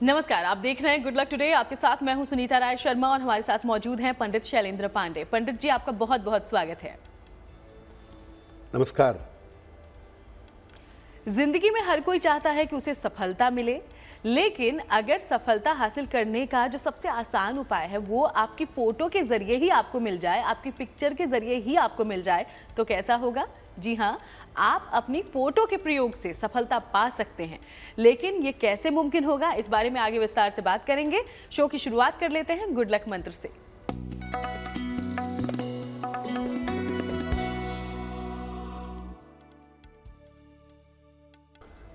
नमस्कार, आप देख रहे हैं गुड लक टुडे। आपके साथ मैं हूं सुनीता राय शर्मा और हमारे साथ मौजूद हैं पंडित शैलेंद्र पांडे। पंडित जी, आपका बहुत बहुत स्वागत है। नमस्कार। जिंदगी में हर कोई चाहता है कि उसे सफलता मिले, लेकिन अगर सफलता हासिल करने का जो सबसे आसान उपाय है वो आपकी फोटो के जरिए ही आपको मिल जाए, आपकी पिक्चर के जरिए ही आपको मिल जाए, तो कैसा होगा? जी हाँ, आप अपनी फोटो के प्रयोग से सफलता पा सकते हैं। लेकिन ये कैसे मुमकिन होगा, इस बारे में आगे विस्तार से बात करेंगे। शो की शुरुआत कर लेते हैं गुड लक मंत्र से।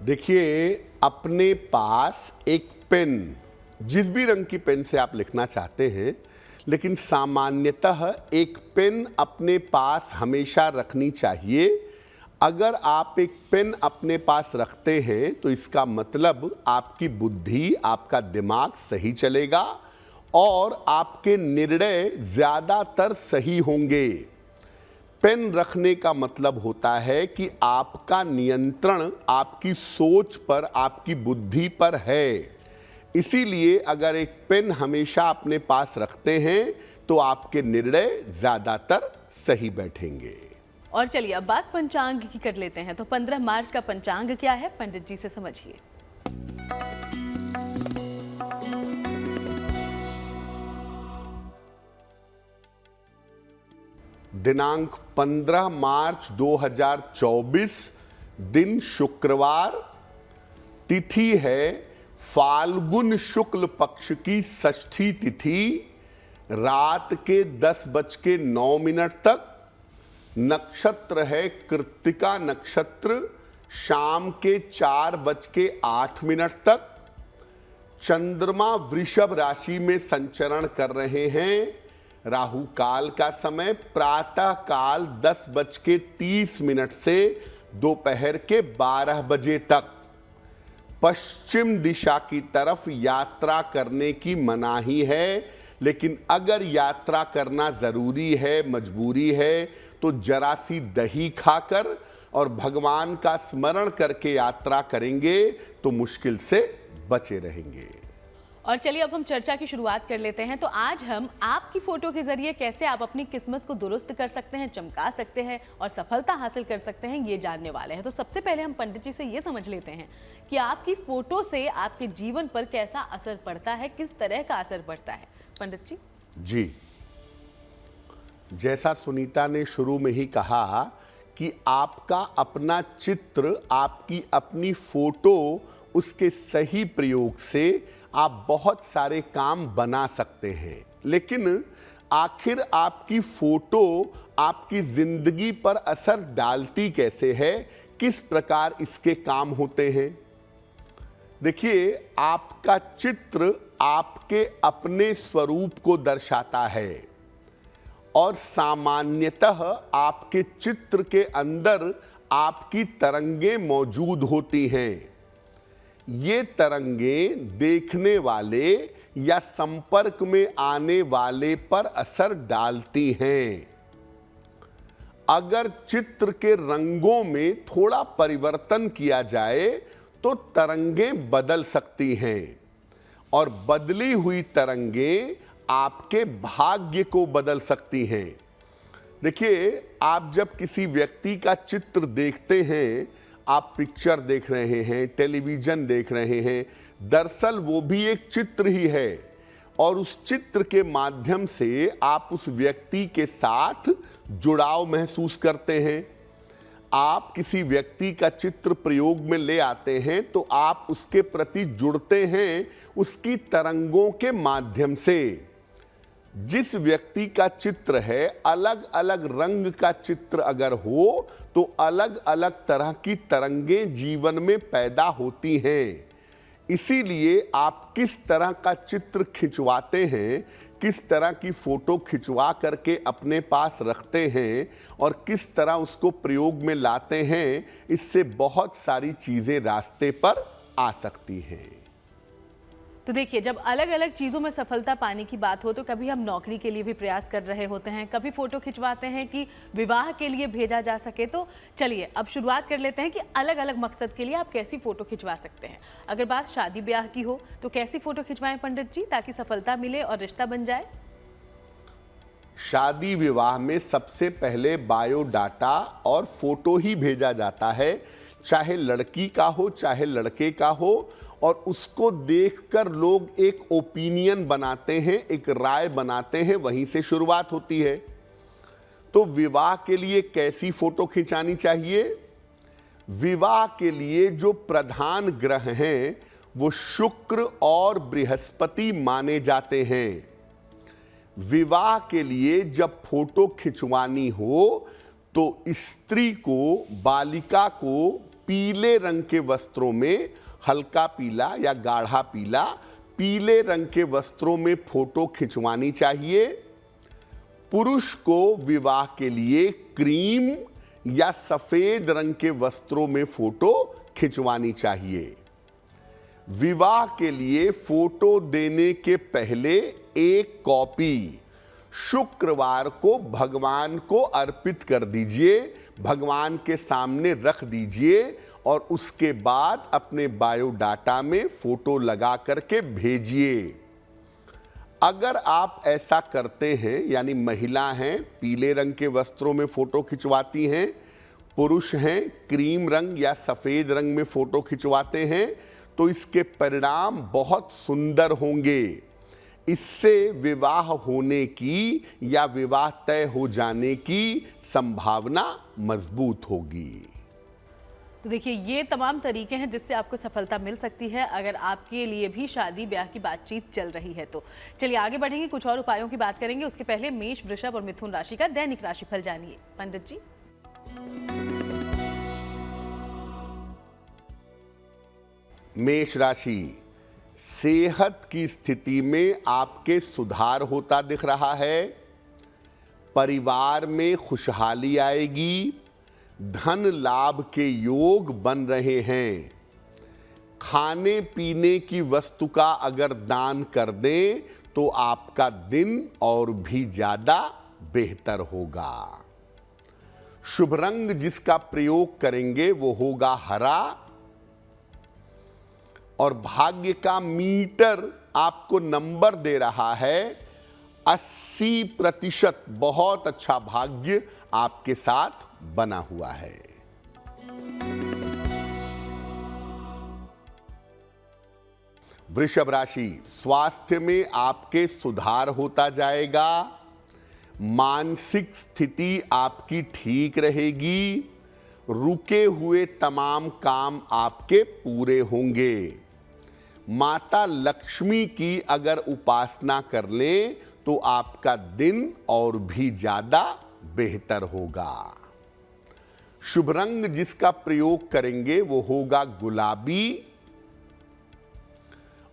देखिए, अपने पास एक पेन, जिस भी रंग की पेन से आप लिखना चाहते हैं, लेकिन सामान्यतः एक पेन अपने पास हमेशा रखनी चाहिए। अगर आप एक पेन अपने पास रखते हैं तो इसका मतलब आपकी बुद्धि, आपका दिमाग सही चलेगा और आपके निर्णय ज़्यादातर सही होंगे। पेन रखने का मतलब होता है कि आपका नियंत्रण आपकी सोच पर, आपकी बुद्धि पर है। इसीलिए अगर एक पेन हमेशा अपने पास रखते हैं तो आपके निर्णय ज़्यादातर सही बैठेंगे। और चलिए अब बात पंचांग की कर लेते हैं। तो 15 मार्च का पंचांग क्या है, पंडित जी से समझिए। दिनांक 15 मार्च 2024, दिन शुक्रवार, तिथि है फाल्गुन शुक्ल पक्ष की षष्ठी तिथि, रात के 10:09 तक। नक्षत्र है कृत्तिका नक्षत्र, शाम के 4:08 तक। चंद्रमा वृषभ राशि में संचरण कर रहे हैं। राहु काल का समय प्रातः काल 10:30 से दोपहर के 12 बजे तक। पश्चिम दिशा की तरफ यात्रा करने की मनाही है, लेकिन अगर यात्रा करना जरूरी है, मजबूरी है, तो जरा सी दही खाकर और भगवान का स्मरण करके यात्रा करेंगे तो मुश्किल से बचे रहेंगे। और चलिए अब हम चर्चा की शुरुआत कर लेते हैं। तो आज हम आपकी फोटो के जरिए कैसे आप अपनी किस्मत को दुरुस्त कर सकते हैं, चमका सकते हैं और सफलता हासिल कर सकते हैं, ये जानने वाले हैं। तो सबसे पहले हम पंडित जी से ये समझ लेते हैं कि आपकी फोटो से आपके जीवन पर कैसा असर पड़ता है, किस तरह का असर पड़ता है। पंडित जी। जी, जैसा सुनीता ने शुरू में ही कहा कि आपका अपना चित्र, आपकी अपनी फोटो, उसके सही प्रयोग से आप बहुत सारे काम बना सकते हैं। लेकिन आखिर आपकी फोटो आपकी जिंदगी पर असर डालती कैसे है, किस प्रकार इसके काम होते हैं? देखिए, आपका चित्र आपके अपने स्वरूप को दर्शाता है और सामान्यतः आपके चित्र के अंदर आपकी तरंगें मौजूद होती हैं। ये तरंगें देखने वाले या संपर्क में आने वाले पर असर डालती हैं। अगर चित्र के रंगों में थोड़ा परिवर्तन किया जाए तो तरंगें बदल सकती हैं और बदली हुई तरंगें आपके भाग्य को बदल सकती हैं। देखिए, आप जब किसी व्यक्ति का चित्र देखते हैं, आप पिक्चर देख रहे हैं, टेलीविजन देख रहे हैं, दरअसल वो भी एक चित्र ही है और उस चित्र के माध्यम से आप उस व्यक्ति के साथ जुड़ाव महसूस करते हैं। आप किसी व्यक्ति का चित्र प्रयोग में ले आते हैं तो आप उसके प्रति जुड़ते हैं उसकी तरंगों के माध्यम से। जिस व्यक्ति का चित्र है, अलग अलग रंग का चित्र अगर हो तो अलग अलग तरह की तरंगें जीवन में पैदा होती हैं। इसीलिए आप किस तरह का चित्र खिंचवाते हैं, किस तरह की फोटो खिंचवा करके अपने पास रखते हैं और किस तरह उसको प्रयोग में लाते हैं, इससे बहुत सारी चीज़ें रास्ते पर आ सकती हैं। तो देखिए, जब अलग अलग चीज़ों में सफलता पाने की बात हो तो कभी हम नौकरी के लिए भी प्रयास कर रहे होते हैं, कभी फ़ोटो खिंचवाते हैं कि विवाह के लिए भेजा जा सके। तो चलिए अब शुरुआत कर लेते हैं कि अलग अलग मकसद के लिए आप कैसी फ़ोटो खिंचवा सकते हैं। अगर बात शादी ब्याह की हो तो कैसी फ़ोटो खिंचवाएं पंडित जी, ताकि सफलता मिले और रिश्ता बन जाए? शादी विवाह में सबसे पहले बायोडाटा और फोटो ही भेजा जाता है, चाहे लड़की का हो चाहे लड़के का हो, और उसको देखकर लोग एक ओपिनियन बनाते हैं, एक राय बनाते हैं, वहीं से शुरुआत होती है। तो विवाह के लिए कैसी फोटो खिंचानी चाहिए? विवाह के लिए जो प्रधान ग्रह हैं वो शुक्र और बृहस्पति माने जाते हैं। विवाह के लिए जब फोटो खिंचवानी हो तो स्त्री को, बालिका को पीले रंग के वस्त्रों में, हल्का पीला या गाढ़ा पीला, पीले रंग के वस्त्रों में फोटो खिंचवानी चाहिए। पुरुष को विवाह के लिए क्रीम या सफेद रंग के वस्त्रों में फोटो खिंचवानी चाहिए। विवाह के लिए फोटो देने के पहले एक कॉपी शुक्रवार को भगवान को अर्पित कर दीजिए, भगवान के सामने रख दीजिए और उसके बाद अपने बायोडाटा में फोटो लगा करके भेजिए। अगर आप ऐसा करते हैं, यानी महिला हैं पीले रंग के वस्त्रों में फोटो खिंचवाती हैं, पुरुष हैं क्रीम रंग या सफेद रंग में फोटो खिंचवाते हैं, तो इसके परिणाम बहुत सुंदर होंगे। इससे विवाह होने की या विवाह तय हो जाने की संभावना मजबूत होगी। तो देखिए, ये तमाम तरीके हैं जिससे आपको सफलता मिल सकती है अगर आपके लिए भी शादी ब्याह की बातचीत चल रही है तो। चलिए आगे बढ़ेंगे, कुछ और उपायों की बात करेंगे। उसके पहले मेष, वृषभ और मिथुन राशि का दैनिक राशिफल जानिए पंडित जी। मेष राशि, सेहत की स्थिति में आपके सुधार होता दिख रहा है। परिवार में खुशहाली आएगी। धन लाभ के योग बन रहे हैं। खाने पीने की वस्तु का अगर दान कर दें तो आपका दिन और भी ज्यादा बेहतर होगा। शुभ रंग जिसका प्रयोग करेंगे वो होगा हरा, और भाग्य का मीटर आपको नंबर दे रहा है 80%। बहुत अच्छा भाग्य आपके साथ बना हुआ है। वृषभ राशि, स्वास्थ्य में आपके सुधार होता जाएगा। मानसिक स्थिति आपकी ठीक रहेगी। रुके हुए तमाम काम आपके पूरे होंगे। माता लक्ष्मी की अगर उपासना कर लें तो आपका दिन और भी ज्यादा बेहतर होगा। शुभ रंग जिसका प्रयोग करेंगे वो होगा गुलाबी,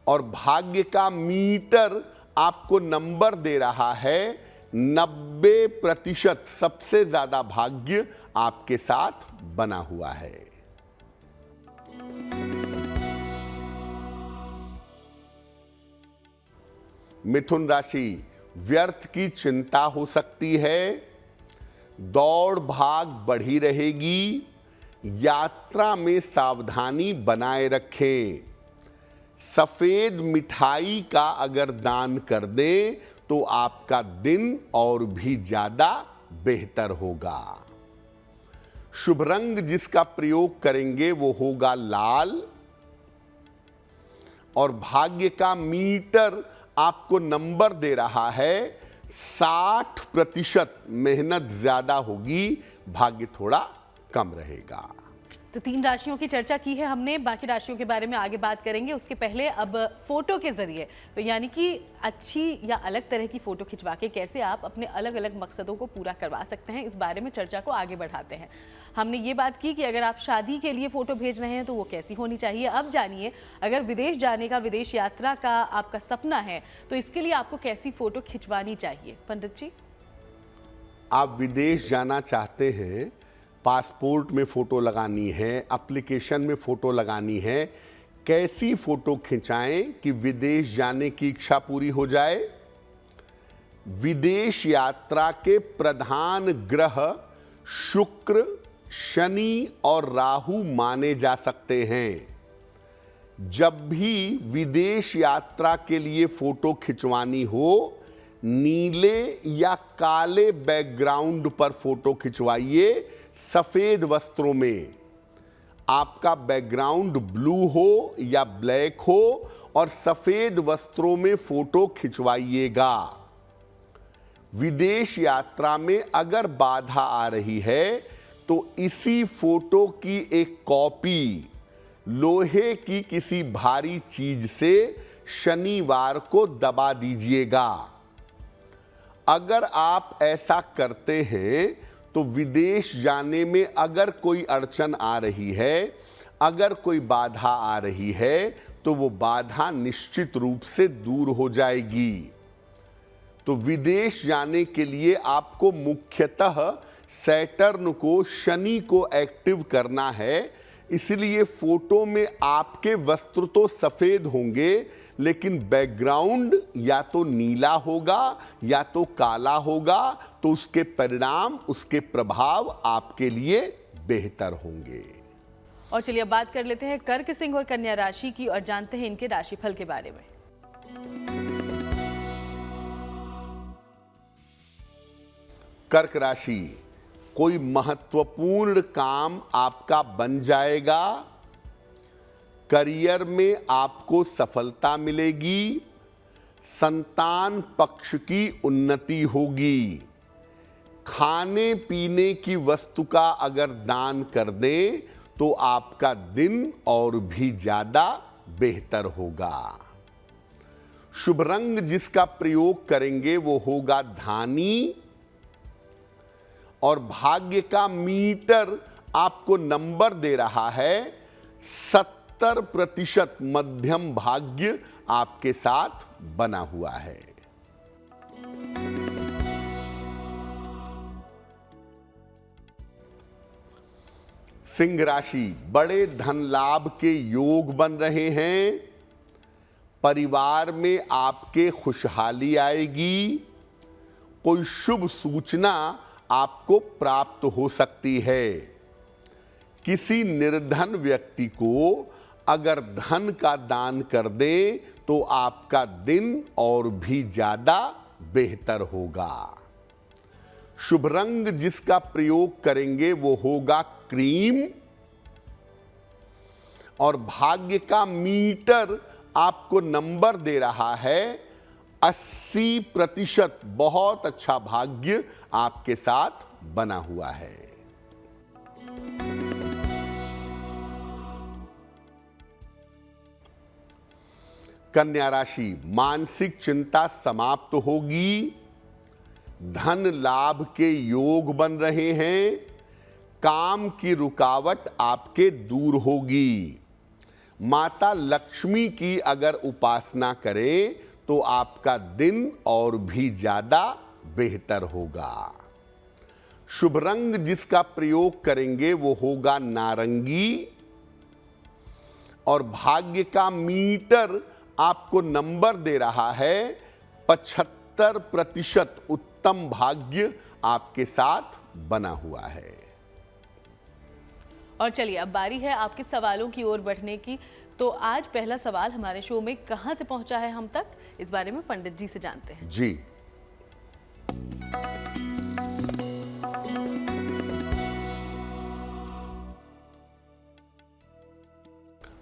और भाग्य का मीटर आपको नंबर दे रहा है 90%। सबसे ज्यादा भाग्य आपके साथ बना हुआ है। मिथुन राशि, व्यर्थ की चिंता हो सकती है। दौड़ भाग बढ़ी रहेगी। यात्रा में सावधानी बनाए रखें। सफेद मिठाई का अगर दान कर दें तो आपका दिन और भी ज्यादा बेहतर होगा। शुभ रंग जिसका प्रयोग करेंगे वो होगा लाल, और भाग्य का मीटर आपको नंबर दे रहा है 60%। मेहनत ज्यादा होगी, भाग्य थोड़ा कम रहेगा। तो 3 राशियों की चर्चा की है हमने, बाकी राशियों के बारे में आगे बात करेंगे। उसके पहले अब फोटो के जरिए, यानी कि अच्छी या अलग तरह की फोटो खिंचवा के कैसे आप अपने अलग अलग मकसदों को पूरा करवा सकते हैं, इस बारे में चर्चा को आगे बढ़ाते हैं। हमने ये बात की कि अगर आप शादी के लिए फोटो भेज रहे हैं तो वो कैसी होनी चाहिए। अब जानिए, अगर विदेश जाने का, विदेश यात्रा का आपका सपना है तो इसके लिए आपको कैसी फोटो खिंचवानी चाहिए पंडित जी? आप विदेश जाना चाहते हैं, पासपोर्ट में फोटो लगानी है, एप्लीकेशन में फोटो लगानी है, कैसी फोटो खिंचाएं कि विदेश जाने की इच्छा पूरी हो जाए? विदेश यात्रा के प्रधान ग्रह शुक्र, शनि और राहु माने जा सकते हैं। जब भी विदेश यात्रा के लिए फोटो खिंचवानी हो, नीले या काले बैकग्राउंड पर फोटो खिंचवाइए, सफेद वस्त्रों में। आपका बैकग्राउंड ब्लू हो या ब्लैक हो और सफेद वस्त्रों में फोटो खिंचवाइएगा। विदेश यात्रा में अगर बाधा आ रही है तो इसी फोटो की एक कॉपी लोहे की किसी भारी चीज से शनिवार को दबा दीजिएगा। अगर आप ऐसा करते हैं तो विदेश जाने में अगर कोई अड़चन आ रही है, अगर कोई बाधा आ रही है, तो वो बाधा निश्चित रूप से दूर हो जाएगी। तो विदेश जाने के लिए आपको मुख्यतः सैटर्न को, शनि को एक्टिव करना है। इसलिए फोटो में आपके वस्त्र तो सफेद होंगे, लेकिन बैकग्राउंड या तो नीला होगा या तो काला होगा, तो उसके परिणाम, उसके प्रभाव आपके लिए बेहतर होंगे। और चलिए अब बात कर लेते हैं कर्क, सिंह और कन्या राशि की और जानते हैं इनके राशिफल के बारे में। कर्क राशि, कोई महत्वपूर्ण काम आपका बन जाएगा। करियर में आपको सफलता मिलेगी। संतान पक्ष की उन्नति होगी। खाने पीने की वस्तु का अगर दान कर दें तो आपका दिन और भी ज्यादा बेहतर होगा। शुभ रंग जिसका प्रयोग करेंगे वो होगा धानी। और भाग्य का मीटर आपको नंबर दे रहा है 70% मध्यम भाग्य आपके साथ बना हुआ है। सिंह राशि, बड़े धन लाभ के योग बन रहे हैं। परिवार में आपके खुशहाली आएगी। कोई शुभ सूचना आपको प्राप्त हो सकती है। किसी निर्धन व्यक्ति को अगर धन का दान कर दें तो आपका दिन और भी ज्यादा बेहतर होगा। शुभ रंग जिसका प्रयोग करेंगे वो होगा क्रीम। और भाग्य का मीटर आपको नंबर दे रहा है 80%। बहुत अच्छा भाग्य आपके साथ बना हुआ है। कन्या राशि, मानसिक चिंता समाप्त होगी। धन लाभ के योग बन रहे हैं। काम की रुकावट आपके दूर होगी। माता लक्ष्मी की अगर उपासना करें तो आपका दिन और भी ज्यादा बेहतर होगा। शुभ रंग जिसका प्रयोग करेंगे वो होगा नारंगी। और भाग्य का मीटर आपको नंबर दे रहा है 75%। उत्तम भाग्य आपके साथ बना हुआ है। और चलिए अब बारी है आपके सवालों की ओर बढ़ने की। तो आज पहला सवाल हमारे शो में कहां से पहुंचा है हम तक, इस बारे में पंडित जी से जानते हैं। जी,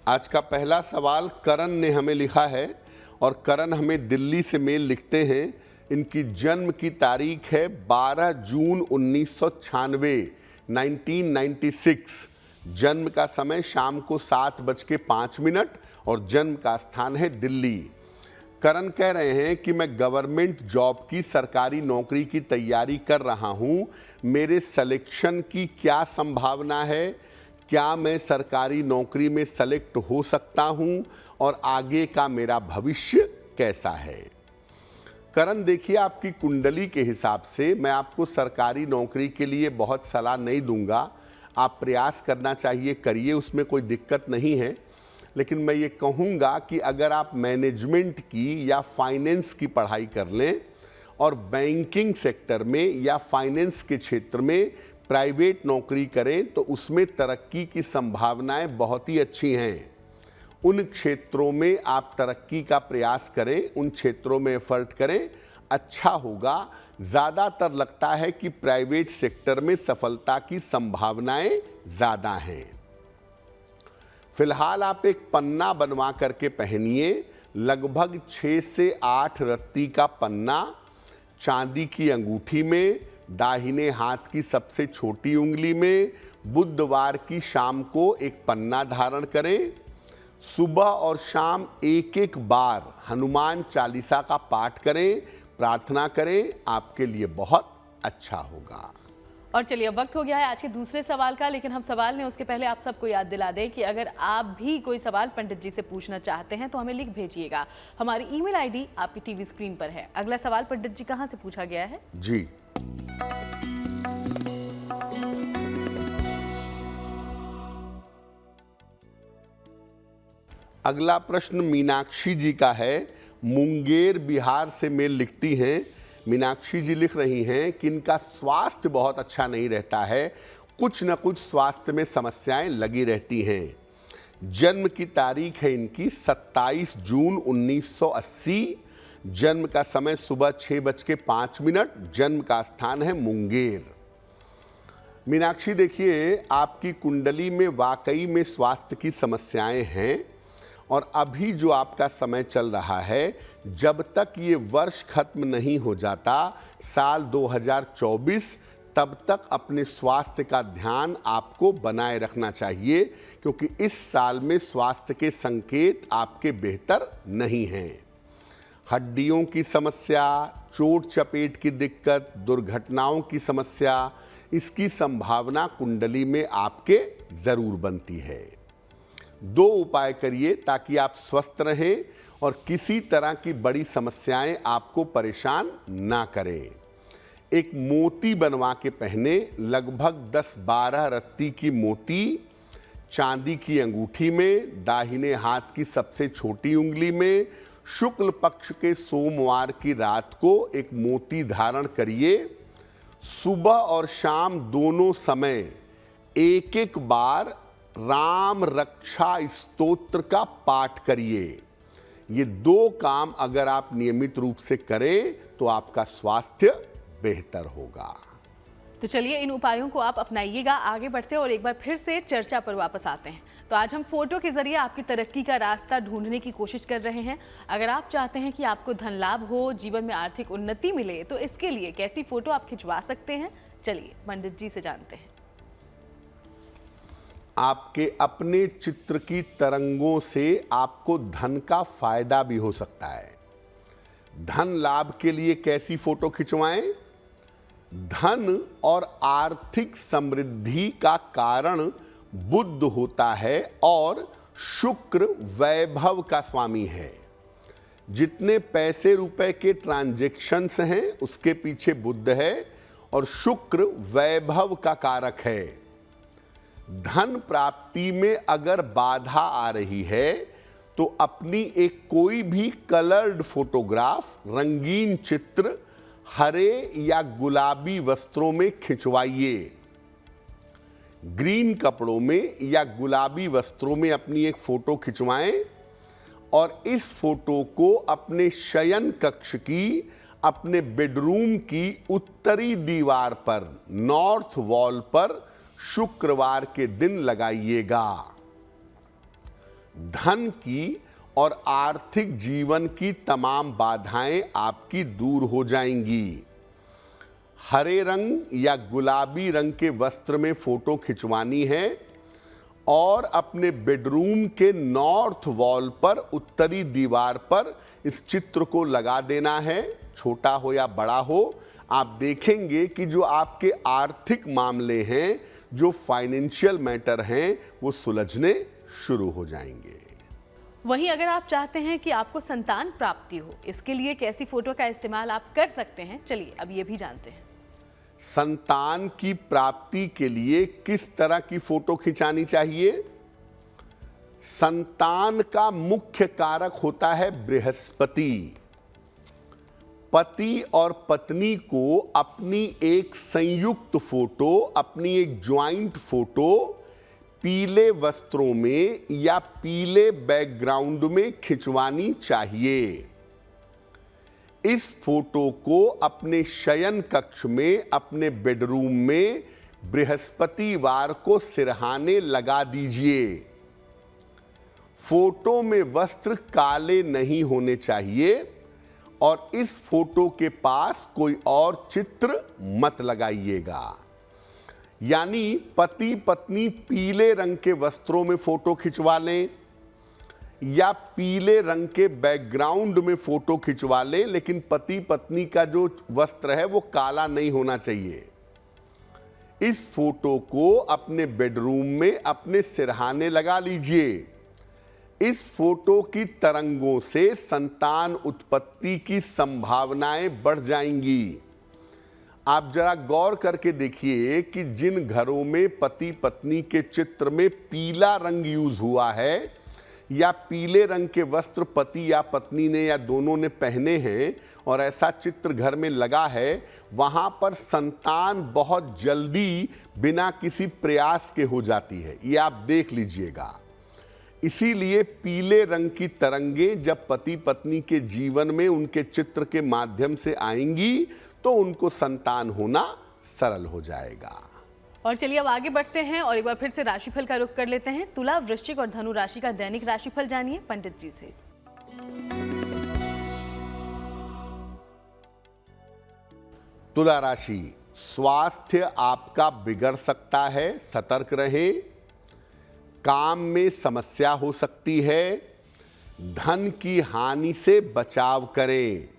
आज का पहला सवाल करण ने हमें लिखा है और करण हमें दिल्ली से मेल लिखते हैं। इनकी जन्म की तारीख है 12 जून 1996, 1996। जन्म का समय शाम को 7:05 और जन्म का स्थान है दिल्ली। करण कह रहे हैं कि मैं गवर्नमेंट जॉब की, सरकारी नौकरी की तैयारी कर रहा हूं। मेरे सिलेक्शन की क्या संभावना है? क्या मैं सरकारी नौकरी में सेलेक्ट हो सकता हूं? और आगे का मेरा भविष्य कैसा है? करण देखिए, आपकी कुंडली के हिसाब से मैं आपको सरकारी नौकरी के लिए बहुत सलाह नहीं दूंगा। आप प्रयास करना चाहिए, करिए, उसमें कोई दिक्कत नहीं है। लेकिन मैं ये कहूँगा कि अगर आप मैनेजमेंट की या फाइनेंस की पढ़ाई कर लें और बैंकिंग सेक्टर में या फाइनेंस के क्षेत्र में प्राइवेट नौकरी करें तो उसमें तरक्की की संभावनाएं बहुत ही अच्छी हैं। उन क्षेत्रों में आप तरक्की का प्रयास करें, उन क्षेत्रों में एफर्ट करें, अच्छा होगा। ज़्यादातर लगता है कि प्राइवेट सेक्टर में सफलता की संभावनाएं ज़्यादा हैं। फिलहाल आप एक पन्ना बनवा करके पहनिए, लगभग 6 से 8 रत्ती का पन्ना, चांदी की अंगूठी में, दाहिने हाथ की सबसे छोटी उंगली में। बुधवार की शाम को एक पन्ना धारण करें। सुबह और शाम एक एक बार हनुमान चालीसा का पाठ करें, प्रार्थना करें, आपके लिए बहुत अच्छा होगा। और चलिए अब वक्त हो गया है आज के दूसरे सवाल का, लेकिन हम सवाल ने उसके पहले आप सबको याद दिला दें कि अगर आप भी कोई सवाल पंडित जी से पूछना चाहते हैं तो हमें लिख भेजिएगा। हमारी ईमेल आईडी आपकी टीवी स्क्रीन पर है। अगला सवाल पंडित जी कहाँ से पूछा गया है? जी, अगला प्रश्न मीनाक्षी जी का है। मुंगेर बिहार से मेल लिखती हैं। मीनाक्षी जी लिख रही हैं कि इनका स्वास्थ्य बहुत अच्छा नहीं रहता है, कुछ न कुछ स्वास्थ्य में समस्याएं लगी रहती हैं। जन्म की तारीख है इनकी 27 जून 1980। जन्म का समय सुबह 6:05। जन्म का स्थान है मुंगेर। मीनाक्षी देखिए, आपकी कुंडली में वाकई में स्वास्थ्य की समस्याएं हैं और अभी जो आपका समय चल रहा है, जब तक ये वर्ष खत्म नहीं हो जाता, साल 2024, तब तक अपने स्वास्थ्य का ध्यान आपको बनाए रखना चाहिए, क्योंकि इस साल में स्वास्थ्य के संकेत आपके बेहतर नहीं हैं। हड्डियों की समस्या, चोट चपेट की दिक्कत, दुर्घटनाओं की समस्या, इसकी संभावना कुंडली में आपके जरूर बनती है। 2 उपाय करिए ताकि आप स्वस्थ रहें और किसी तरह की बड़ी समस्याएं आपको परेशान ना करें। एक मोती बनवा के पहने, लगभग 10-12 रत्ती की मोती, चांदी की अंगूठी में, दाहिने हाथ की सबसे छोटी उंगली में। शुक्ल पक्ष के सोमवार की रात को एक मोती धारण करिए। सुबह और शाम दोनों समय एक एक बार राम रक्षा स्तोत्र का पाठ करिए। ये 2 काम अगर आप नियमित रूप से करें तो आपका स्वास्थ्य बेहतर होगा। तो चलिए इन उपायों को आप अपनाइएगा। आगे बढ़ते हैं और एक बार फिर से चर्चा पर वापस आते हैं। तो आज हम फोटो के जरिए आपकी तरक्की का रास्ता ढूंढने की कोशिश कर रहे हैं। अगर आप चाहते हैं कि आपको धन लाभ हो, जीवन में आर्थिक उन्नति मिले, तो इसके लिए कैसी फोटो आप खिंचवा सकते हैं, चलिए पंडित जी से जानते हैं। आपके अपने चित्र की तरंगों से आपको धन का फायदा भी हो सकता है। धन लाभ के लिए कैसी फोटो खिंचवाएं? धन और आर्थिक समृद्धि का कारण बुध होता है और शुक्र वैभव का स्वामी है। जितने पैसे रुपए के ट्रांजैक्शंस हैं उसके पीछे बुध है और शुक्र वैभव का कारक है। धन प्राप्ति में अगर बाधा आ रही है तो अपनी एक कोई भी कलर्ड फोटोग्राफ, रंगीन चित्र हरे या गुलाबी वस्त्रों में खिंचवाइए। ग्रीन कपड़ों में या गुलाबी वस्त्रों में अपनी एक फोटो खिंचवाएं और इस फोटो को अपने शयन कक्ष की, अपने बेडरूम की उत्तरी दीवार पर, नॉर्थ वॉल पर शुक्रवार के दिन लगाइएगा। धन की और आर्थिक जीवन की तमाम बाधाएं आपकी दूर हो जाएंगी। हरे रंग या गुलाबी रंग के वस्त्र में फोटो खिंचवानी है और अपने बेडरूम के नॉर्थ वॉल पर, उत्तरी दीवार पर इस चित्र को लगा देना है, छोटा हो या बड़ा हो। आप देखेंगे कि जो आपके आर्थिक मामले हैं, जो फाइनेंशियल मैटर हैं, वो सुलझने शुरू हो जाएंगे। वहीं अगर आप चाहते हैं कि आपको संतान प्राप्ति हो, इसके लिए कैसी फोटो का इस्तेमाल आप कर सकते हैं, चलिए अब ये भी जानते हैं। संतान की प्राप्ति के लिए किस तरह की फोटो खिंचानी चाहिए? संतान का मुख्य कारक होता है बृहस्पति। पति और पत्नी को अपनी एक संयुक्त फोटो, अपनी एक ज्वाइंट फोटो पीले वस्त्रों में या पीले बैकग्राउंड में खिंचवानी चाहिए। इस फोटो को अपने शयन कक्ष में, अपने बेडरूम में बृहस्पतिवार को सिरहाने लगा दीजिए। फोटो में वस्त्र काले नहीं होने चाहिए और इस फोटो के पास कोई और चित्र मत लगाइएगा। यानी पति पत्नी पीले रंग के वस्त्रों में फोटो खिंचवा लें या पीले रंग के बैकग्राउंड में फोटो खिंचवा लें, लेकिन पति पत्नी का जो वस्त्र है वो काला नहीं होना चाहिए। इस फोटो को अपने बेडरूम में अपने सिरहाने लगा लीजिए। इस फोटो की तरंगों से संतान उत्पत्ति की संभावनाएं बढ़ जाएंगी। आप जरा गौर करके देखिए कि जिन घरों में पति पत्नी के चित्र में पीला रंग यूज हुआ है या पीले रंग के वस्त्र पति या पत्नी ने या दोनों ने पहने हैं और ऐसा चित्र घर में लगा है, वहां पर संतान बहुत जल्दी बिना किसी प्रयास के हो जाती है। ये आप देख लीजिएगा। इसीलिए पीले रंग की तरंगें जब पति पत्नी के जीवन में उनके चित्र के माध्यम से आएंगी तो उनको संतान होना सरल हो जाएगा। और चलिए अब आगे बढ़ते हैं और एक बार फिर से राशिफल का रुख कर लेते हैं। तुला, वृश्चिक और धनु राशि का दैनिक राशिफल जानिए पंडित जी से। तुला राशि, स्वास्थ्य आपका बिगड़ सकता है, सतर्क रहें। काम में समस्या हो सकती है। धन की हानि से बचाव करें।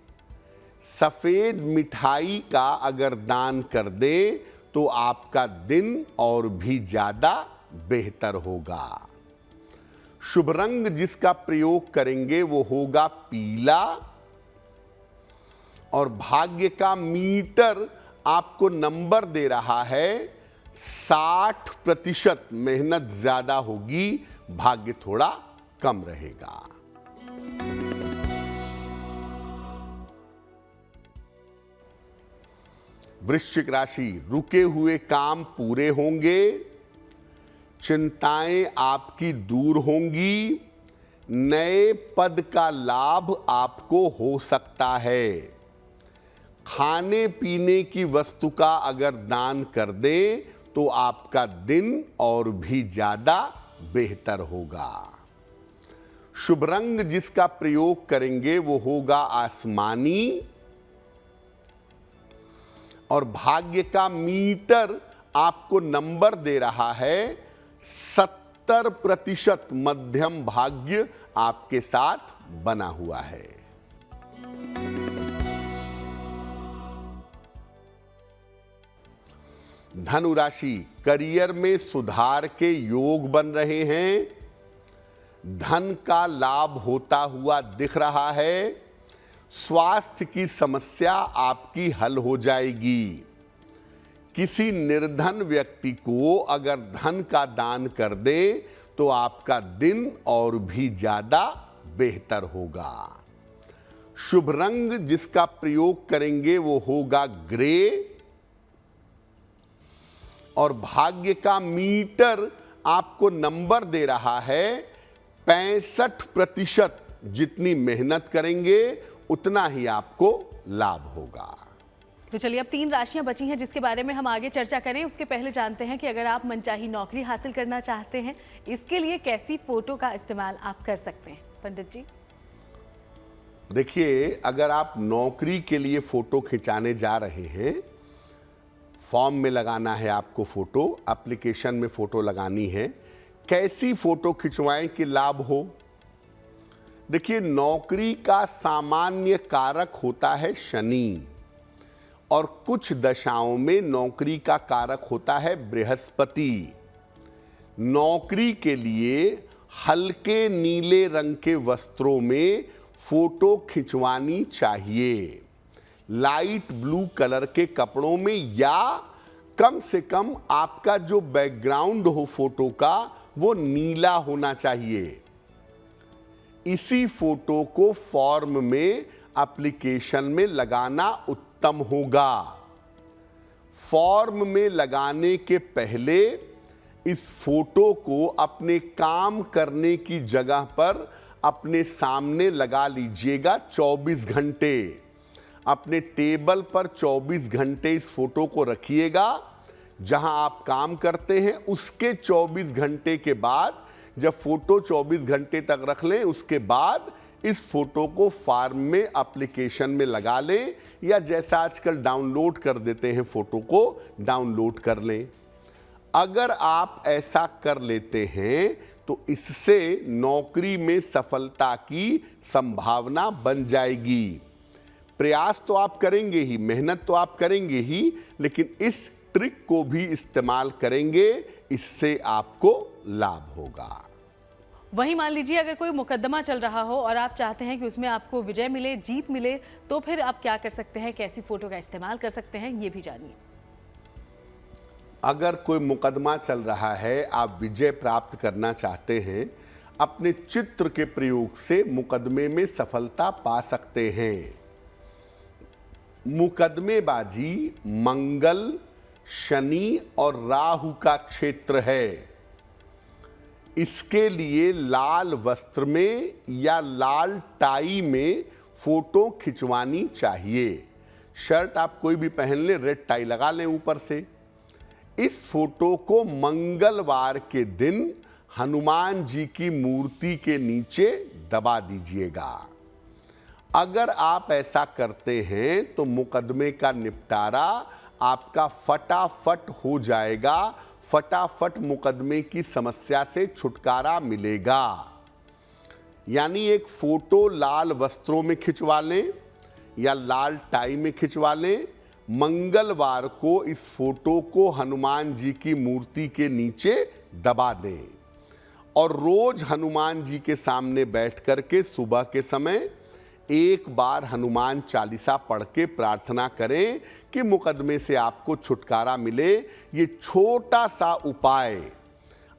सफेद मिठाई का अगर दान कर दें तो आपका दिन और भी ज्यादा बेहतर होगा। शुभ रंग जिसका प्रयोग करेंगे वो होगा पीला और भाग्य का मीटर आपको नंबर दे रहा है 60%। मेहनत ज्यादा होगी, भाग्य थोड़ा कम रहेगा। वृश्चिक राशि, रुके हुए काम पूरे होंगे। चिंताएं आपकी दूर होंगी। नए पद का लाभ आपको हो सकता है। खाने पीने की वस्तु का अगर दान कर दें तो आपका दिन और भी ज्यादा बेहतर होगा। शुभ रंग जिसका प्रयोग करेंगे वो होगा आसमानी और भाग्य का मीटर आपको नंबर दे रहा है 70%। मध्यम भाग्य आपके साथ बना हुआ है। धनु राशि, करियर में सुधार के योग बन रहे हैं। धन का लाभ होता हुआ दिख रहा है। स्वास्थ्य की समस्या आपकी हल हो जाएगी। किसी निर्धन व्यक्ति को अगर धन का दान कर दे तो आपका दिन और भी ज्यादा बेहतर होगा। शुभ रंग जिसका प्रयोग करेंगे वो होगा ग्रे और भाग्य का मीटर आपको नंबर दे रहा है 65%। जितनी मेहनत करेंगे उतना ही आपको लाभ होगा। तो चलिए अब 3 राशियां बची हैं जिसके बारे में हम आगे चर्चा करें। उसके पहले जानते हैं कि अगर आप मनचाही नौकरी हासिल करना चाहते हैं, इसके लिए कैसी फोटो का इस्तेमाल आप कर सकते हैं पंडित जी? देखिए, अगर आप नौकरी के लिए फोटो खिंचाने जा रहे हैं, फॉर्म में लगाना है आपको फोटो, एप्लीकेशन में फोटो लगानी है, कैसी फोटो खिंचवाएं कि लाभ हो? देखिए, नौकरी का सामान्य कारक होता है शनि और कुछ दशाओं में नौकरी का कारक होता है बृहस्पति। नौकरी के लिए हल्के नीले रंग के वस्त्रों में फोटो खिंचवानी चाहिए। लाइट ब्लू कलर के कपड़ों में या कम से कम आपका जो बैकग्राउंड हो फोटो का वो नीला होना चाहिए। इसी फोटो को फॉर्म में एप्लीकेशन में लगाना उत्तम होगा। फॉर्म में लगाने के पहले इस फोटो को अपने काम करने की जगह पर अपने सामने लगा लीजिएगा 24 घंटे। अपने टेबल पर 24 घंटे इस फोटो को रखिएगा। जहां आप काम करते हैं उसके 24 घंटे के बाद, जब फोटो 24 घंटे तक रख लें, उसके बाद इस फोटो को फॉर्म में एप्लीकेशन में लगा लें, या जैसा आजकल डाउनलोड कर देते हैं फोटो को डाउनलोड कर लें। अगर आप ऐसा कर लेते हैं तो इससे नौकरी में सफलता की संभावना बन जाएगी। प्रयास तो आप करेंगे ही, मेहनत तो आप करेंगे ही, लेकिन इस ट्रिक को भी इस्तेमाल करेंगे, इससे आपको लाभ होगा। वहीं मान लीजिए अगर कोई मुकदमा चल रहा हो और आप चाहते हैं कि उसमें आपको विजय मिले, जीत मिले, तो फिर आप क्या कर सकते हैं, कैसी फोटो का इस्तेमाल कर सकते हैं, ये भी जानिए। अगर कोई मुकदमा चल रहा है, आप विजय प्राप्त करना चाहते हैं, अपने चित्र के प्रयोग से मुकदमे में सफलता पा सकते हैं। मुकदमेबाजी मंगल, शनि और राहु का क्षेत्र है। इसके लिए लाल वस्त्र में या लाल टाई में फोटो खिंचवानी चाहिए। शर्ट आप कोई भी पहन लें, रेड टाई लगा लें ऊपर से। इस फोटो को मंगलवार के दिन हनुमान जी की मूर्ति के नीचे दबा दीजिएगा। अगर आप ऐसा करते हैं तो मुकदमे का निपटारा आपका फटाफट हो जाएगा, फटाफट मुकदमे की समस्या से छुटकारा मिलेगा। यानी एक फोटो लाल वस्त्रों में खिंचवा लें या लाल टाई में खिंचवा लें। मंगलवार को इस फोटो को हनुमान जी की मूर्ति के नीचे दबा दें और रोज हनुमान जी के सामने बैठ करके सुबह के समय एक बार हनुमान चालीसा पढ़ के प्रार्थना करें कि मुकदमे से आपको छुटकारा मिले। ये छोटा सा उपाय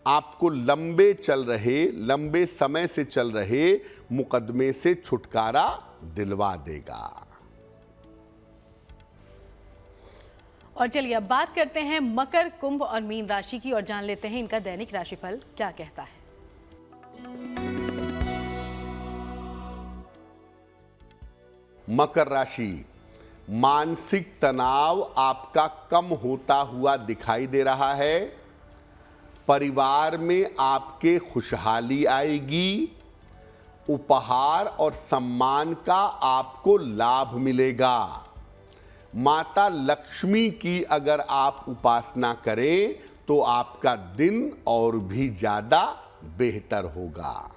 आपको लंबे समय से चल रहे मुकदमे से छुटकारा दिलवा देगा। और चलिए अब बात करते हैं मकर, कुंभ और मीन राशि की और जान लेते हैं इनका दैनिक राशिफल क्या कहता है। मकर राशि, मानसिक तनाव आपका कम होता हुआ दिखाई दे रहा है। परिवार में आपके खुशहाली आएगी। उपहार और सम्मान का आपको लाभ मिलेगा। माता लक्ष्मी की अगर आप उपासना करें तो आपका दिन और भी ज्यादा बेहतर होगा।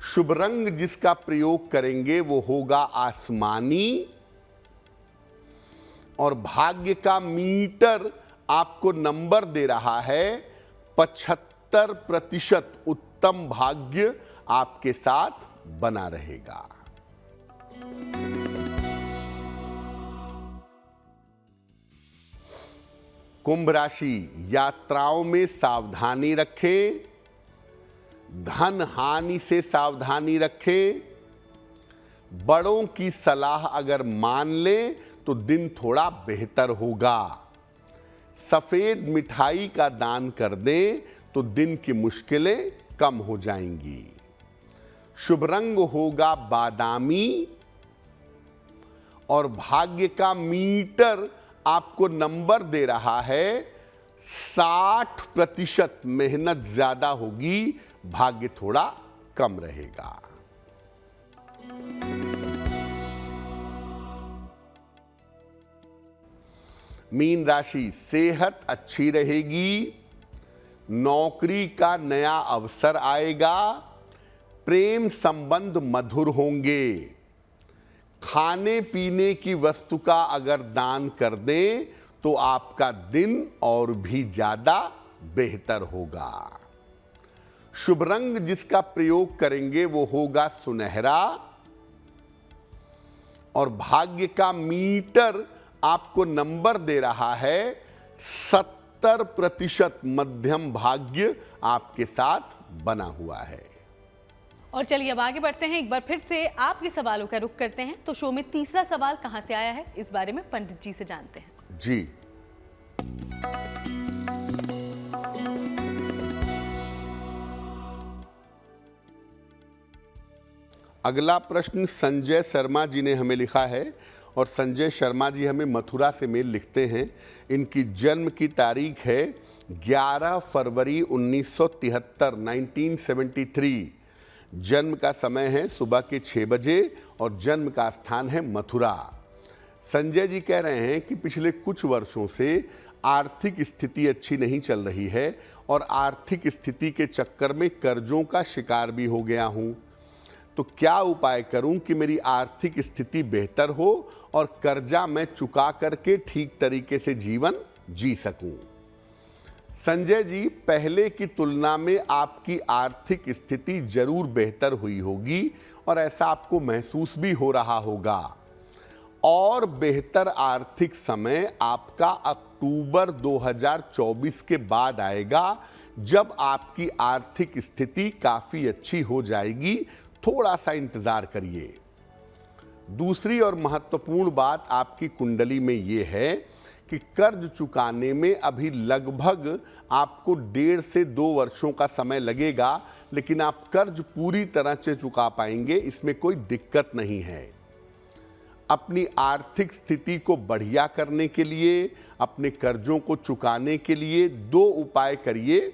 शुभ रंग जिसका प्रयोग करेंगे वो होगा आसमानी और भाग्य का मीटर आपको नंबर दे रहा है 75%। उत्तम भाग्य आपके साथ बना रहेगा। कुंभ राशि, यात्राओं में सावधानी रखें। धन हानि से सावधानी रखें। बड़ों की सलाह अगर मान लें तो दिन थोड़ा बेहतर होगा। सफेद मिठाई का दान कर दें तो दिन की मुश्किलें कम हो जाएंगी। शुभ रंग होगा बादामी और भाग्य का मीटर आपको नंबर दे रहा है 60%। मेहनत ज्यादा होगी, भाग्य थोड़ा कम रहेगा। मीन राशि, सेहत अच्छी रहेगी। नौकरी का नया अवसर आएगा। प्रेम संबंध मधुर होंगे। खाने पीने की वस्तु का अगर दान कर दें तो आपका दिन और भी ज्यादा बेहतर होगा। शुभ रंग जिसका प्रयोग करेंगे वो होगा सुनहरा और भाग्य का मीटर आपको नंबर दे रहा है 70% मध्यम भाग्य आपके साथ बना हुआ है। और चलिए अब आगे बढ़ते हैं, एक बार फिर से आपके सवालों का रुख करते हैं। तो शो में तीसरा सवाल कहां से आया है, इस बारे में पंडित जी से जानते हैं। जी, अगला प्रश्न संजय शर्मा जी ने हमें लिखा है और संजय शर्मा जी हमें मथुरा से मेल लिखते हैं। इनकी जन्म की तारीख है 11 फरवरी 1973, 1973। जन्म का समय है सुबह के 6 बजे और जन्म का स्थान है मथुरा। संजय जी कह रहे हैं कि पिछले कुछ वर्षों से आर्थिक स्थिति अच्छी नहीं चल रही है और आर्थिक स्थिति के चक्कर में कर्जों का शिकार भी हो गया हूं। तो क्या उपाय करूं कि मेरी आर्थिक स्थिति बेहतर हो और कर्जा मैं चुका करके ठीक तरीके से जीवन जी सकूं। संजय जी, पहले की तुलना में आपकी आर्थिक स्थिति जरूर बेहतर हुई होगी और ऐसा आपको महसूस भी हो रहा होगा। और बेहतर आर्थिक समय आपका अक्टूबर 2024 के बाद आएगा, जब आपकी आर्थिक स्थिति काफी अच्छी हो जाएगी। थोड़ा सा इंतजार करिए। दूसरी और महत्वपूर्ण बात आपकी कुंडली में यह है कि कर्ज चुकाने में अभी लगभग आपको 1.5 से 2 वर्षों का समय लगेगा, लेकिन आप कर्ज पूरी तरह से चुका पाएंगे, इसमें कोई दिक्कत नहीं है। अपनी आर्थिक स्थिति को बढ़िया करने के लिए, अपने कर्जों को चुकाने के लिए 2 उपाय करिए।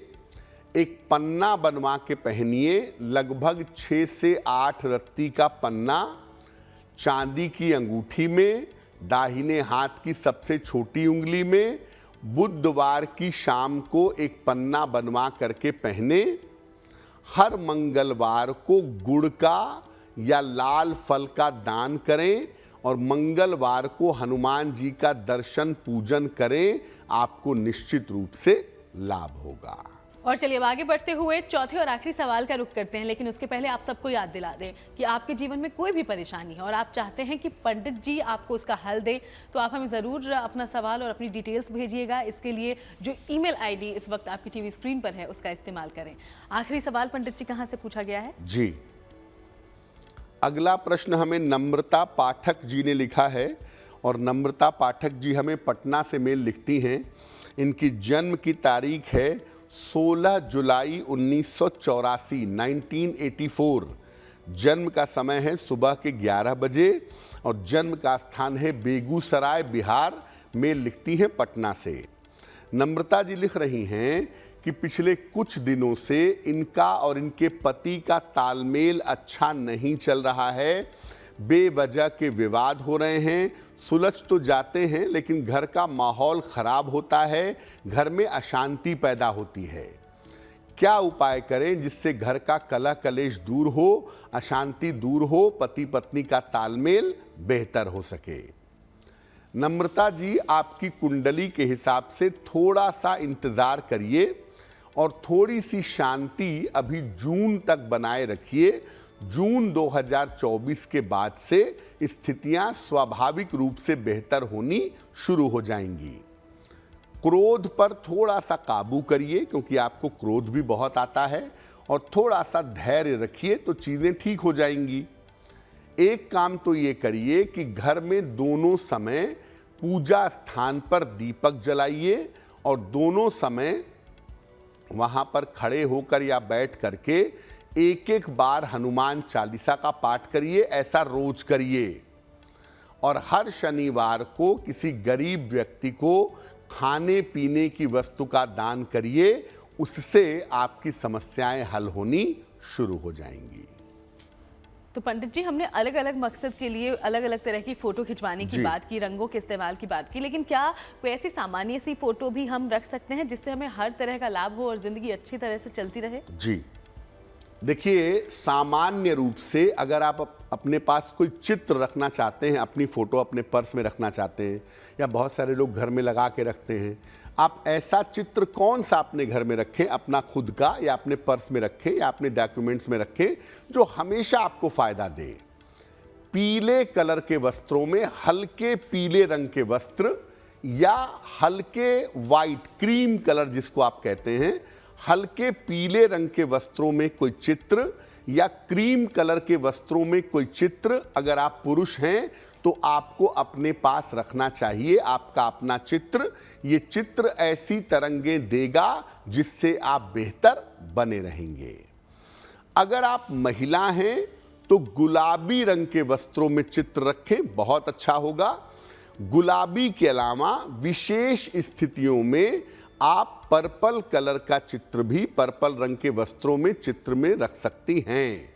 एक पन्ना बनवा के पहनिए, लगभग 6 से 8 रत्ती का पन्ना, चांदी की अंगूठी में, दाहिने हाथ की सबसे छोटी उंगली में। बुधवार की शाम को एक पन्ना बनवा करके पहने। हर मंगलवार को गुड़ का या लाल फल का दान करें और मंगलवार को हनुमान जी का दर्शन पूजन करें। आपको निश्चित रूप से लाभ होगा। और चलिए अब आगे बढ़ते हुए चौथे और आखिरी सवाल का रुख करते हैं, लेकिन उसके पहले आप सबको याद दिला दें कि आपके जीवन में कोई भी परेशानी है और आप चाहते हैं कि पंडित जी आपको उसका हल दें, तो आप हमें ज़रूर अपना सवाल और अपनी डिटेल्स भेजिएगा। इसके लिए जो ईमेल आईडी इस वक्त आपकी टीवी स्क्रीन पर है उसका इस्तेमाल करें। आखिरी सवाल पंडित जी कहाँ से पूछा गया है? जी, अगला प्रश्न हमें नम्रता पाठक जी ने लिखा है और नम्रता पाठक जी हमें पटना से मेल लिखती हैं। इनकी जन्म की तारीख है 16 जुलाई 1984, 1984। जन्म का समय है सुबह के 11 बजे और जन्म का स्थान है बेगूसराय, बिहार। मेल लिखती हैं पटना से। नम्रता जी लिख रही हैं कि पिछले कुछ दिनों से इनका और इनके पति का तालमेल अच्छा नहीं चल रहा है। बेवजह के विवाद हो रहे हैं, सुलझ तो जाते हैं लेकिन घर का माहौल खराब होता है, घर में अशांति पैदा होती है। क्या उपाय करें जिससे घर का कलह कलेश दूर हो, अशांति दूर हो, पति पत्नी का तालमेल बेहतर हो सके? नम्रता जी, आपकी कुंडली के हिसाब से थोड़ा सा इंतजार करिए और थोड़ी सी शांति अभी जून तक बनाए रखिए। जून 2024 के बाद से स्थितियां स्वाभाविक रूप से बेहतर होनी शुरू हो जाएंगी। क्रोध पर थोड़ा सा काबू करिए क्योंकि आपको क्रोध भी बहुत आता है, और थोड़ा सा धैर्य रखिए तो चीज़ें ठीक हो जाएंगी। एक काम तो ये करिए कि घर में दोनों समय पूजा स्थान पर दीपक जलाइए और दोनों समय वहाँ पर खड़े होकर या बैठ करके एक एक बार हनुमान चालीसा का पाठ करिए। ऐसा रोज करिए। और हर शनिवार को किसी गरीब व्यक्ति को खाने पीने की वस्तु का दान करिए, उससे आपकी समस्याएं हल होनी शुरू हो जाएंगी। तो पंडित जी, हमने अलग अलग मकसद के लिए अलग अलग तरह की फ़ोटो खिंचवाने की बात की, रंगों के इस्तेमाल की बात की, लेकिन क्या कोई ऐसी सामान्य सी फ़ोटो भी हम रख सकते हैं जिससे हमें हर तरह का लाभ हो और ज़िंदगी अच्छी तरह से चलती रहे? जी देखिए, सामान्य रूप से अगर आप अपने पास कोई चित्र रखना चाहते हैं, अपनी फ़ोटो अपने पर्स में रखना चाहते हैं, या बहुत सारे लोग घर में लगा के रखते हैं, आप ऐसा चित्र कौन सा अपने घर में रखें, अपना खुद का, या अपने पर्स में रखें, या अपने डॉक्यूमेंट्स में रखें, जो हमेशा आपको फ़ायदा दे। पीले कलर के वस्त्रों में हल्के पीले रंग के वस्त्र या हल्के वाइट क्रीम कलर जिसको आप कहते हैं, हल्के पीले रंग के वस्त्रों में कोई चित्र या क्रीम कलर के वस्त्रों में कोई चित्र अगर आप पुरुष हैं तो आपको अपने पास रखना चाहिए। आपका अपना चित्र, ये चित्र ऐसी तरंगें देगा जिससे आप बेहतर बने रहेंगे। अगर आप महिला हैं तो गुलाबी रंग के वस्त्रों में चित्र रखें, बहुत अच्छा होगा। गुलाबी के अलावा विशेष स्थितियों में आप पर्पल कलर का चित्र भी पर्पल रंग के वस्त्रों में चित्र में रख सकती हैं।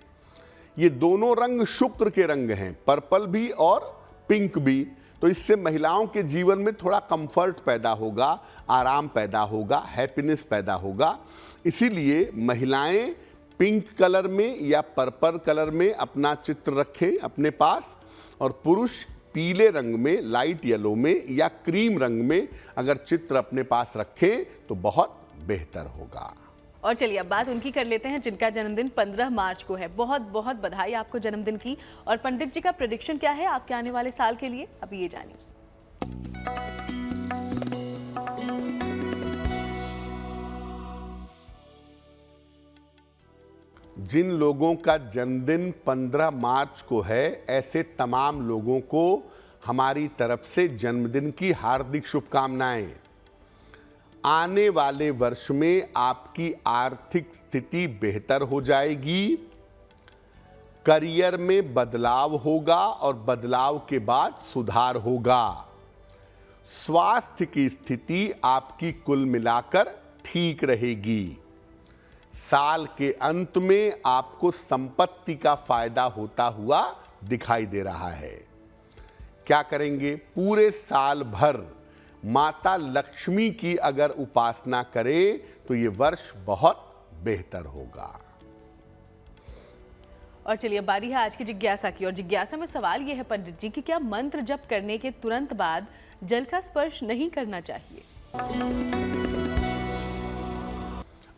ये दोनों रंग शुक्र के रंग हैं, पर्पल भी और पिंक भी। तो इससे महिलाओं के जीवन में थोड़ा कंफर्ट पैदा होगा, आराम पैदा होगा, हैप्पीनेस पैदा होगा। इसीलिए महिलाएं पिंक कलर में या पर्पल कलर में अपना चित्र रखें अपने पास, और पुरुष पीले रंग में, लाइट येलो में या क्रीम रंग में अगर चित्र अपने पास रखें तो बहुत बेहतर होगा। और चलिए अब बात उनकी कर लेते हैं जिनका जन्मदिन 15 मार्च को है। बहुत बहुत बधाई आपको जन्मदिन की। और पंडित जी का प्रेडिक्शन क्या है आपके आने वाले साल के लिए, अब ये जानिए। जिन लोगों का जन्मदिन 15 मार्च को है, ऐसे तमाम लोगों को हमारी तरफ से जन्मदिन की हार्दिक शुभकामनाएं। आने वाले वर्ष में आपकी आर्थिक स्थिति बेहतर हो जाएगी, करियर में बदलाव होगा और बदलाव के बाद सुधार होगा। स्वास्थ्य की स्थिति आपकी कुल मिलाकर ठीक रहेगी। साल के अंत में आपको संपत्ति का फायदा होता हुआ दिखाई दे रहा है। क्या करेंगे? पूरे साल भर माता लक्ष्मी की अगर उपासना करें तो ये वर्ष बहुत बेहतर होगा। और चलिए बारी है आज की जिज्ञासा की। और जिज्ञासा में सवाल ये है पंडित जी कि क्या मंत्र जप करने के तुरंत बाद जल का स्पर्श नहीं करना चाहिए?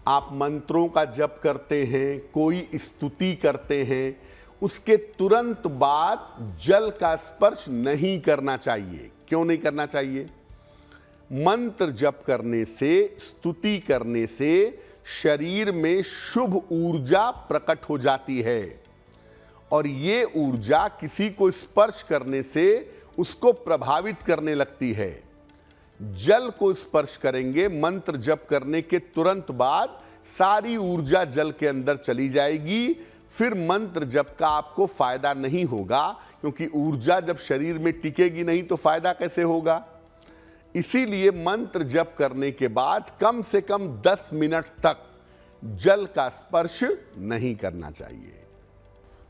आप मंत्रों का जप करते हैं, कोई स्तुति करते हैं, उसके तुरंत बाद जल का स्पर्श नहीं करना चाहिए। क्यों नहीं करना चाहिए? मंत्र जप करने से, स्तुति करने से शरीर में शुभ ऊर्जा प्रकट हो जाती है और ये ऊर्जा किसी को स्पर्श करने से उसको प्रभावित करने लगती है। जल को स्पर्श करेंगे मंत्र जप करने के तुरंत बाद, सारी ऊर्जा जल के अंदर चली जाएगी। फिर मंत्र जप का आपको फायदा नहीं होगा, क्योंकि ऊर्जा जब शरीर में टिकेगी नहीं तो फायदा कैसे होगा। इसीलिए मंत्र जप करने के बाद कम से कम 10 मिनट तक जल का स्पर्श नहीं करना चाहिए।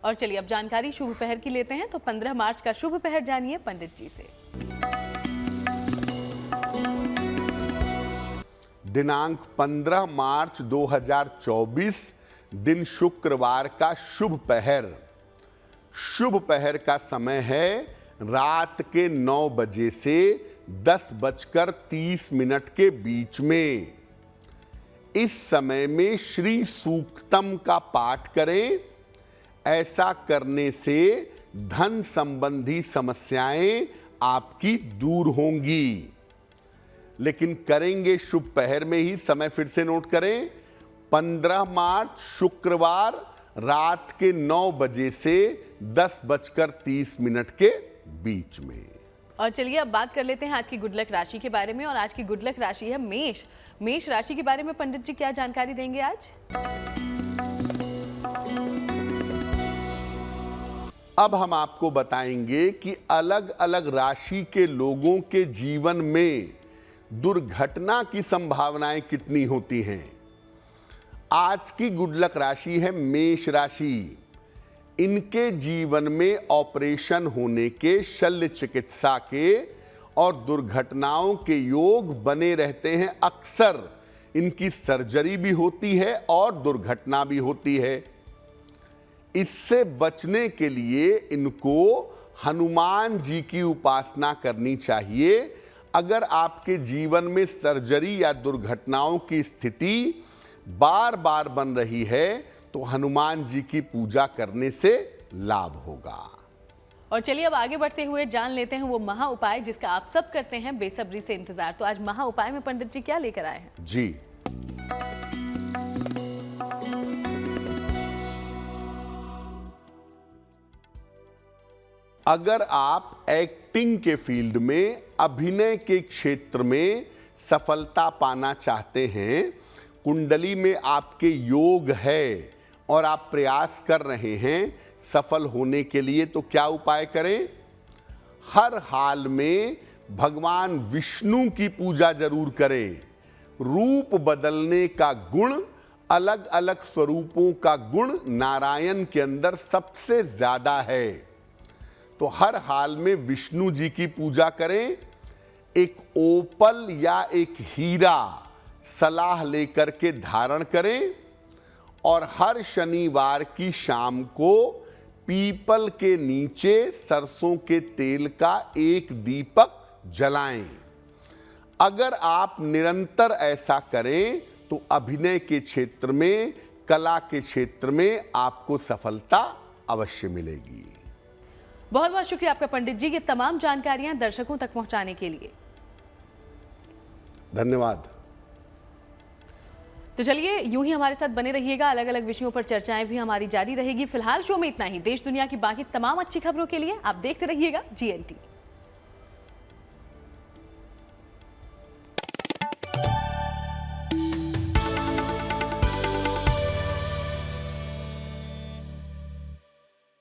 और चलिए अब जानकारी शुभ पहर की लेते हैं। तो 15 मार्च का शुभ पहर जानिए पंडित जी से। दिनांक 15 मार्च 2024 दिन शुक्रवार का शुभ पहर। शुभ पहर का समय है रात के 9 बजे से 10:30 के बीच में। इस समय में श्री सूक्तम का पाठ करें। ऐसा करने से धन संबंधी समस्याएं आपकी दूर होंगी। लेकिन करेंगे शुभ पहर में ही। समय फिर से नोट करें, 15 मार्च शुक्रवार रात के 9 बजे से 10:30 के बीच में। और चलिए अब बात कर लेते हैं आज की गुड लक राशि के बारे में। और आज की गुड लक राशि है मेष। मेष राशि के बारे में पंडित जी क्या जानकारी देंगे आज? अब हम आपको बताएंगे कि अलग अलग राशि के लोगों के जीवन में दुर्घटना की संभावनाएं कितनी होती हैं। आज की गुड लक राशि है मेष राशि। इनके जीवन में ऑपरेशन होने के, शल्य चिकित्सा के और दुर्घटनाओं के योग बने रहते हैं। अक्सर इनकी सर्जरी भी होती है और दुर्घटना भी होती है। इससे बचने के लिए इनको हनुमान जी की उपासना करनी चाहिए। अगर आपके जीवन में सर्जरी या दुर्घटनाओं की स्थिति बार बार बन रही है तो हनुमान जी की पूजा करने से लाभ होगा। और चलिए अब आगे बढ़ते हुए जान लेते हैं वो महा उपाय जिसका आप सब करते हैं बेसब्री से इंतजार। तो आज महा उपाय में पंडित जी क्या लेकर आए हैं? जी, अगर आप एक्टिंग के फील्ड में, अभिनय के क्षेत्र में सफलता पाना चाहते हैं, कुंडली में आपके योग है और आप प्रयास कर रहे हैं सफल होने के लिए, तो क्या उपाय करें? हर हाल में भगवान विष्णु की पूजा जरूर करें। रूप बदलने का गुण, अलग अलग स्वरूपों का गुण नारायण के अंदर सबसे ज्यादा है, तो हर हाल में विष्णु जी की पूजा करें। एक ओपल या एक हीरा सलाह लेकर के धारण करें और हर शनिवार की शाम को पीपल के नीचे सरसों के तेल का एक दीपक जलाएं। अगर आप निरंतर ऐसा करें तो अभिनय के क्षेत्र में, कला के क्षेत्र में आपको सफलता अवश्य मिलेगी। बहुत बहुत शुक्रिया आपका पंडित जी, ये तमाम जानकारियां दर्शकों तक पहुंचाने के लिए। धन्यवाद। तो चलिए यूं ही हमारे साथ बने रहिएगा, अलग अलग विषयों पर चर्चाएं भी हमारी जारी रहेगी। फिलहाल शो में इतना ही। देश दुनिया की बाकी तमाम अच्छी खबरों के लिए आप देखते रहिएगा GNT।